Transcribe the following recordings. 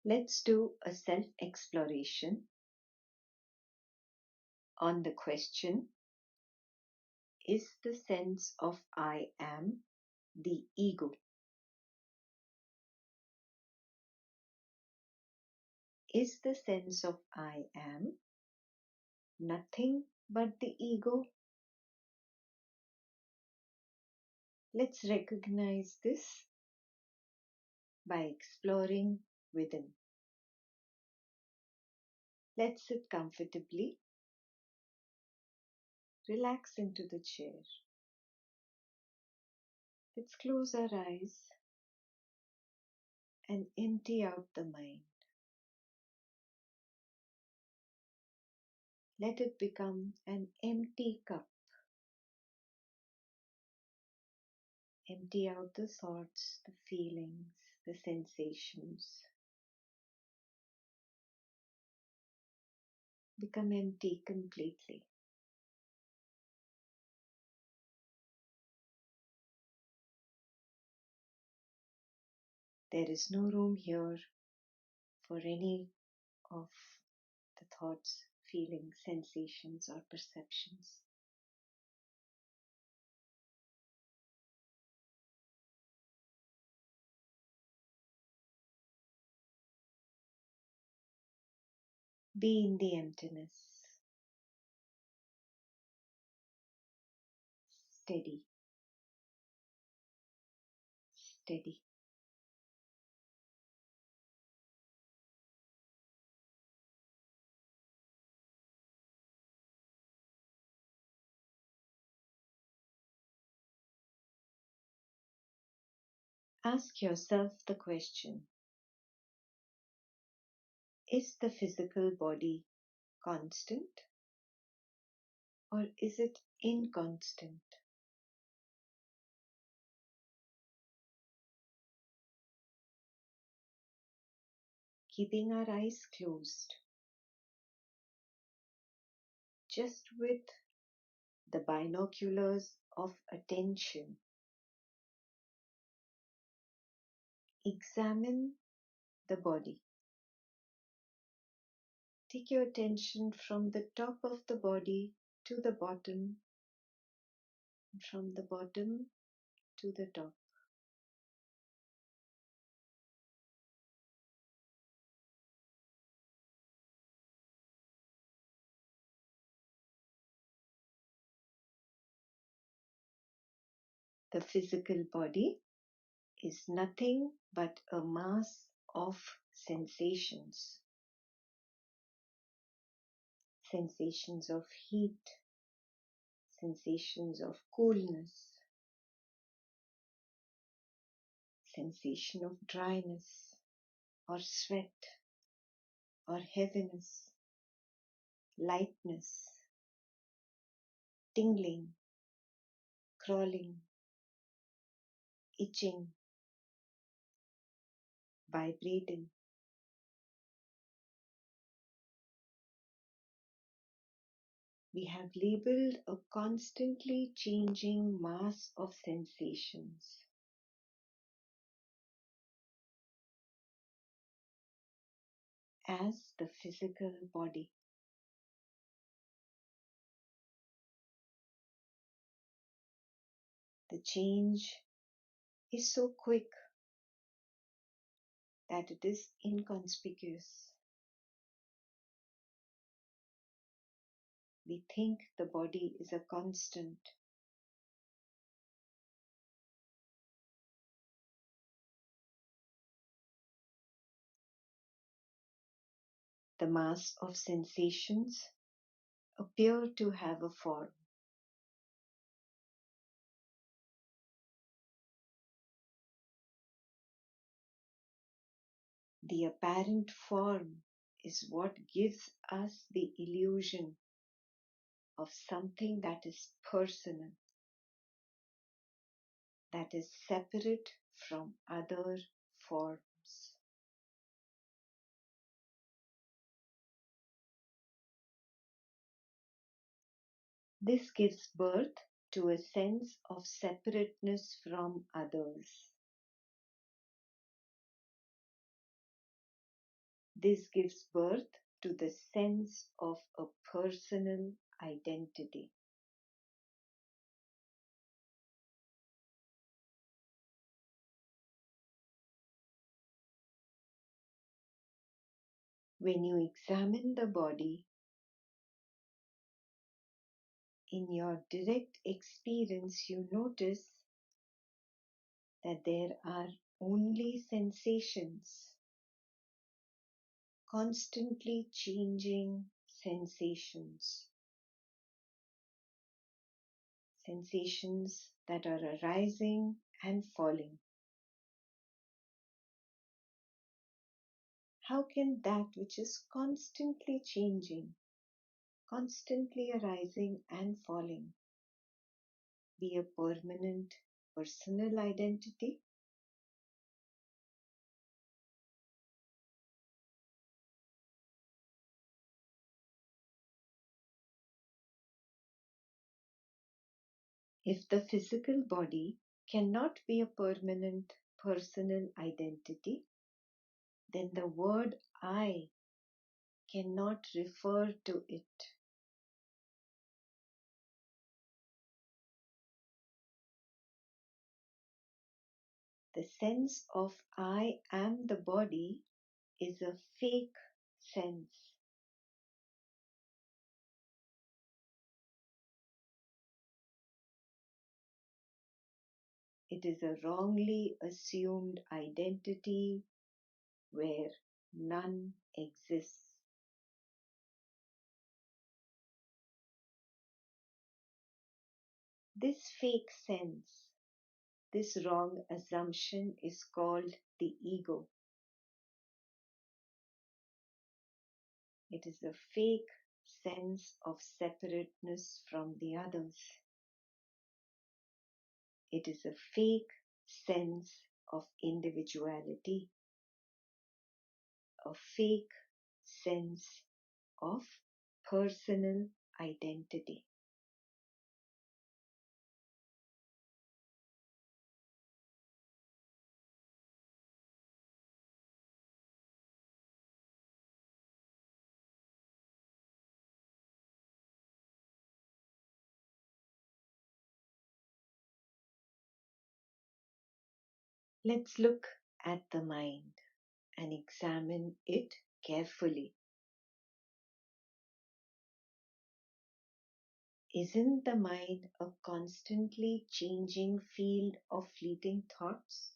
Let's do a self-exploration on the question, is the sense of I am the ego? Is the sense of I am nothing but the ego? Let's recognize this by exploring within. Let's sit comfortably, relax into the chair. Let's close our eyes and empty out the mind. Let it become an empty cup. Empty out the thoughts, the feelings, the sensations. Become empty completely. There is no room here for any of the thoughts, feelings, sensations, or perceptions. Be in the emptiness, steady, steady. Ask yourself the question, is the physical body constant or is it inconstant? Keeping our eyes closed, just with the binoculars of attention, examine the body. Take your attention from the top of the body to the bottom, and from the bottom to the top. The physical body is nothing but a mass of sensations. Sensations of heat, sensations of coolness, sensation of dryness or sweat or heaviness, lightness, tingling, crawling, itching, vibrating. We have labeled a constantly changing mass of sensations as the physical body. The change is so quick that it is inconspicuous. We think the body is a constant. The mass of sensations appear to have a form. The apparent form is what gives us the illusion of something that is personal, that is separate from other forms. This gives birth to a sense of separateness from others. This gives birth to the sense of a personal identity. When you examine the body, in your direct experience, you notice that there are only sensations, constantly changing sensations, sensations that are arising and falling. How can that which is constantly changing, constantly arising and falling, be a permanent personal identity? If the physical body cannot be a permanent personal identity, then the word I cannot refer to it. The sense of I am the body is a fake sense. It is a wrongly assumed identity where none exists. This fake sense, this wrong assumption is called the ego. It is a fake sense of separateness from the others. It is a fake sense of individuality, a fake sense of personal identity. Let's look at the mind and examine it carefully. Isn't the mind a constantly changing field of fleeting thoughts?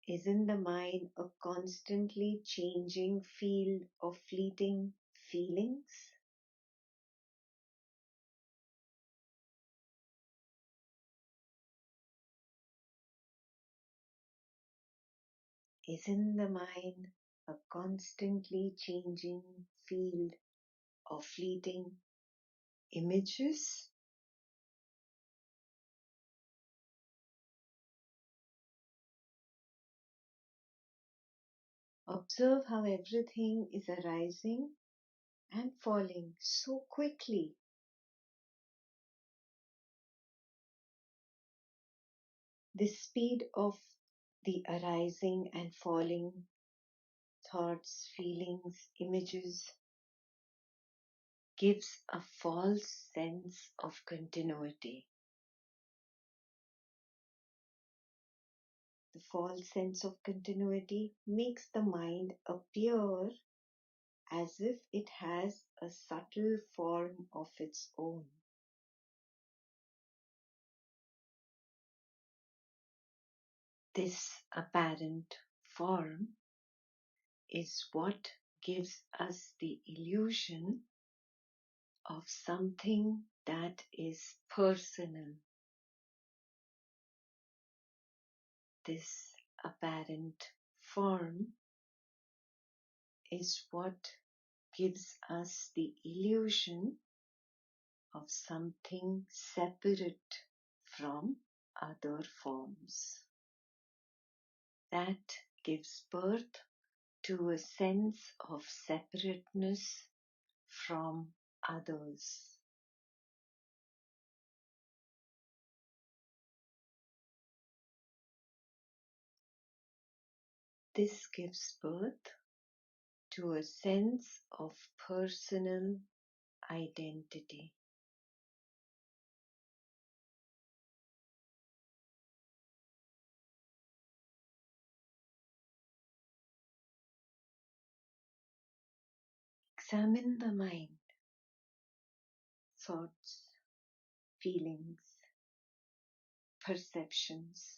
Isn't the mind a constantly changing field of fleeting feelings? Isn't the mind a constantly changing field of fleeting images? Observe how everything is arising and falling so quickly. The speed of the arising and falling thoughts, feelings, images gives a false sense of continuity. The false sense of continuity makes the mind appear as if it has a subtle form of its own. This apparent form is what gives us the illusion of something that is personal. This apparent form is what gives us the illusion of something separate from other forms. That gives birth to a sense of separateness from others. This gives birth to a sense of personal identity. Examine the mind, thoughts, feelings, perceptions,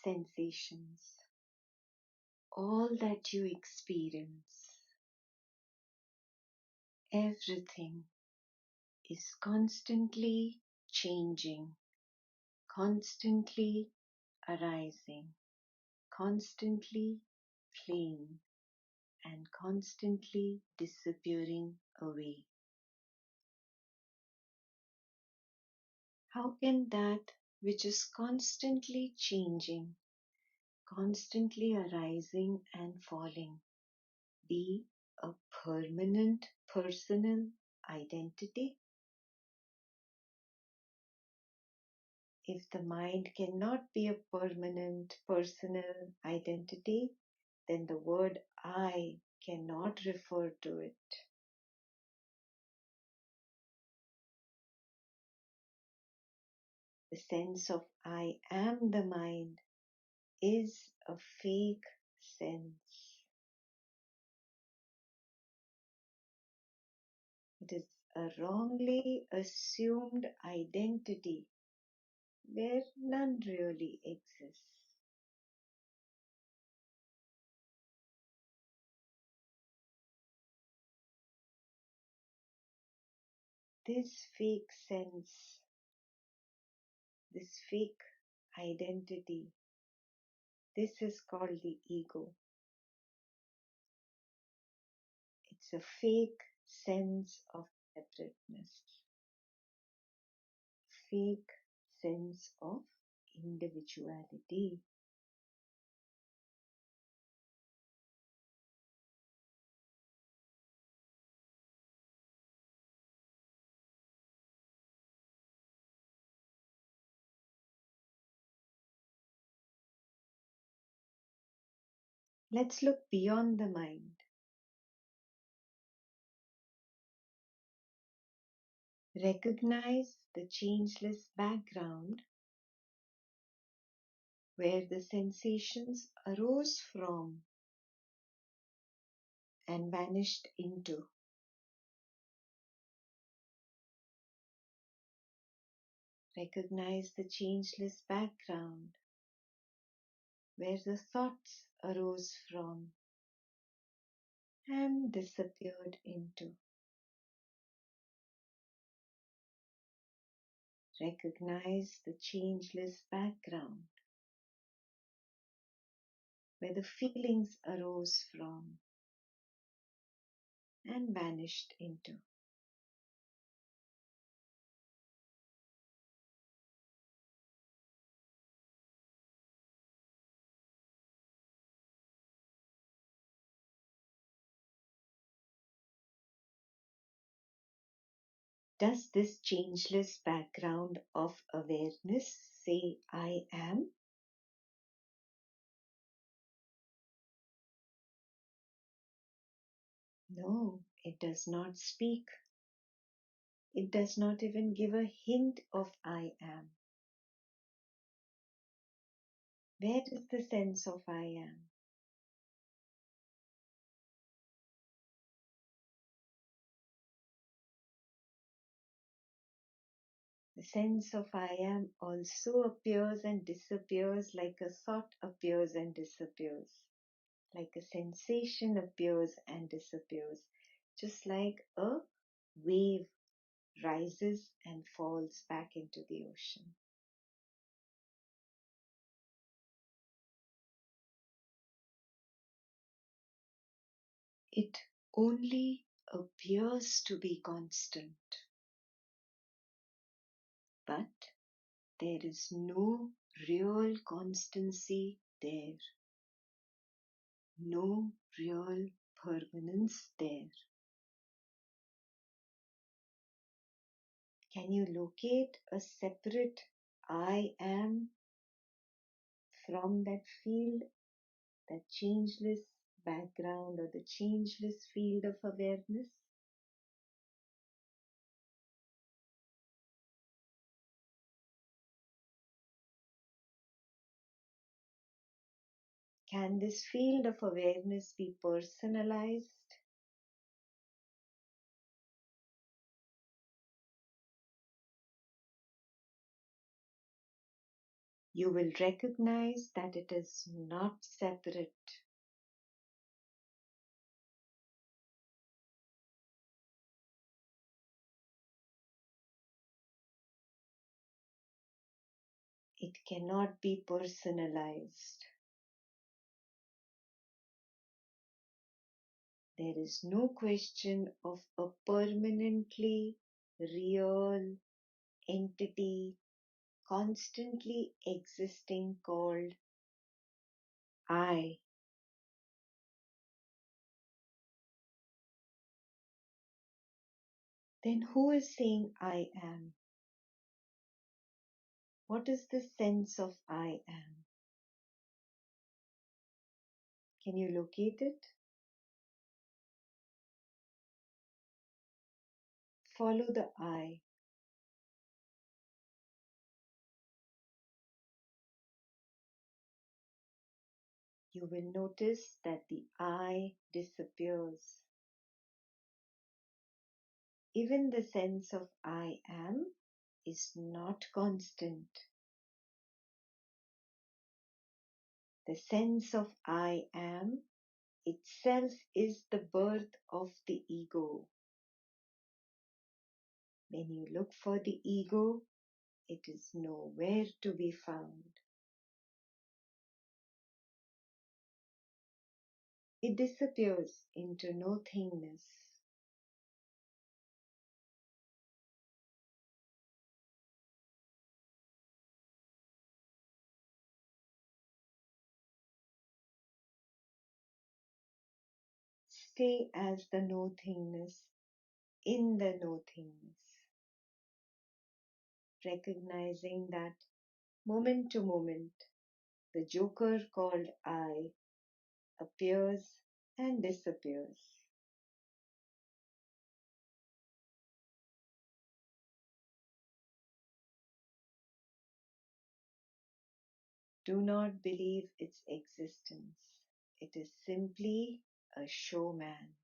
sensations, all that you experience. Everything is constantly changing, constantly arising, constantly playing, and constantly disappearing away. How can that which is constantly changing, constantly arising and falling be a permanent personal identity? If the mind cannot be a permanent personal identity, then the word I cannot refer to it. The sense of I am the mind is a fake sense. It is a wrongly assumed identity where none really exists. This fake sense, this fake identity, this is called the ego. It's a fake sense of separateness, fake sense of individuality. Let's look beyond the mind. Recognize the changeless background where the sensations arose from and vanished into. Recognize the changeless background where the thoughts arose from and disappeared into. Recognize the changeless background where the feelings arose from and vanished into. Does this changeless background of awareness say I am? No, it does not speak. It does not even give a hint of I am. Where is the sense of I am? The sense of I am also appears and disappears like a thought appears and disappears, like a sensation appears and disappears, just like a wave rises and falls back into the ocean. It only appears to be constant, but there is no real constancy there, no real permanence there. Can you locate a separate I am from that field? that changeless background or the changeless field of awareness? Can this field of awareness be personalized? You will recognize that it is not separate. It cannot be personalized. There is no question of a permanently real entity constantly existing called I. Then who is saying I am? What is the sense of I am? Can you locate it? Follow the I. You will notice that the I disappears. Even the sense of I am is not constant. The sense of I am itself is the birth of the ego. When you look for the ego, it is nowhere to be found. It disappears into nothingness. Stay as the nothingness in the nothingness, recognizing that moment to moment the joker called I appears and disappears. Do not believe its existence. It is simply a showman.